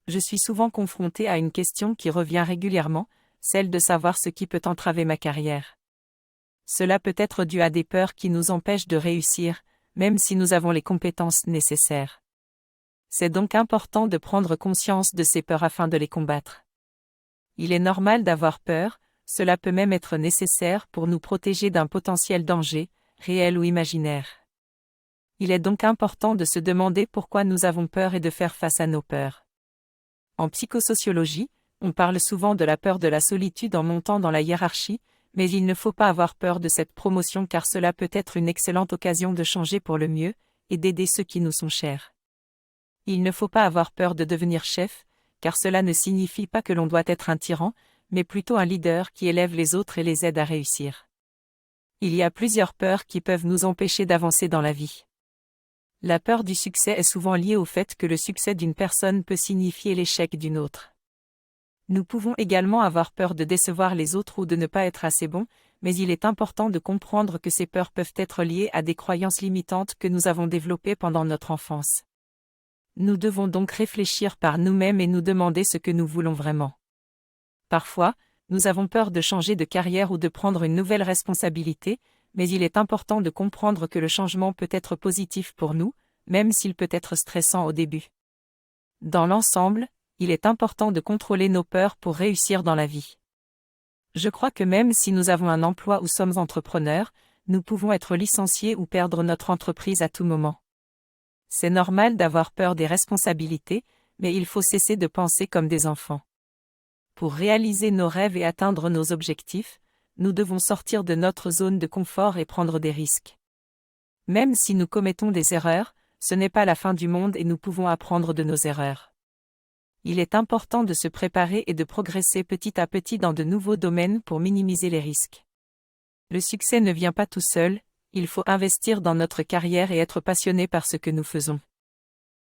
Je suis souvent confrontée à une question qui revient régulièrement, celle de savoir ce qui peut entraver ma carrière. Cela peut être dû à des peurs qui nous empêchent de réussir, même si nous avons les compétences nécessaires. C'est donc important de prendre conscience de ces peurs afin de les combattre. Il est normal d'avoir peur, cela peut même être nécessaire pour nous protéger d'un potentiel danger, réel ou imaginaire. Il est donc important de se demander pourquoi nous avons peur et de faire face à nos peurs. En psychosociologie, on parle souvent de la peur de la solitude en montant dans la hiérarchie, mais il ne faut pas avoir peur de cette promotion car cela peut être une excellente occasion de changer pour le mieux, et d'aider ceux qui nous sont chers. Il ne faut pas avoir peur de devenir chef, car cela ne signifie pas que l'on doit être un tyran, mais plutôt un leader qui élève les autres et les aide à réussir. Il y a plusieurs peurs qui peuvent nous empêcher d'avancer dans la vie. La peur du succès est souvent liée au fait que le succès d'une personne peut signifier l'échec d'une autre. Nous pouvons également avoir peur de décevoir les autres ou de ne pas être assez bons, mais il est important de comprendre que ces peurs peuvent être liées à des croyances limitantes que nous avons développées pendant notre enfance. Nous devons donc réfléchir par nous-mêmes et nous demander ce que nous voulons vraiment. Parfois, nous avons peur de changer de carrière ou de prendre une nouvelle responsabilité, mais il est important de comprendre que le changement peut être positif pour nous, même s'il peut être stressant au début. Dans l'ensemble, il est important de contrôler nos peurs pour réussir dans la vie. Je crois que même si nous avons un emploi ou sommes entrepreneurs, nous pouvons être licenciés ou perdre notre entreprise à tout moment. C'est normal d'avoir peur des responsabilités, mais il faut cesser de penser comme des enfants. Pour réaliser nos rêves et atteindre nos objectifs, nous devons sortir de notre zone de confort et prendre des risques. Même si nous commettons des erreurs, ce n'est pas la fin du monde et nous pouvons apprendre de nos erreurs. Il est important de se préparer et de progresser petit à petit dans de nouveaux domaines pour minimiser les risques. Le succès ne vient pas tout seul, il faut investir dans notre carrière et être passionné par ce que nous faisons.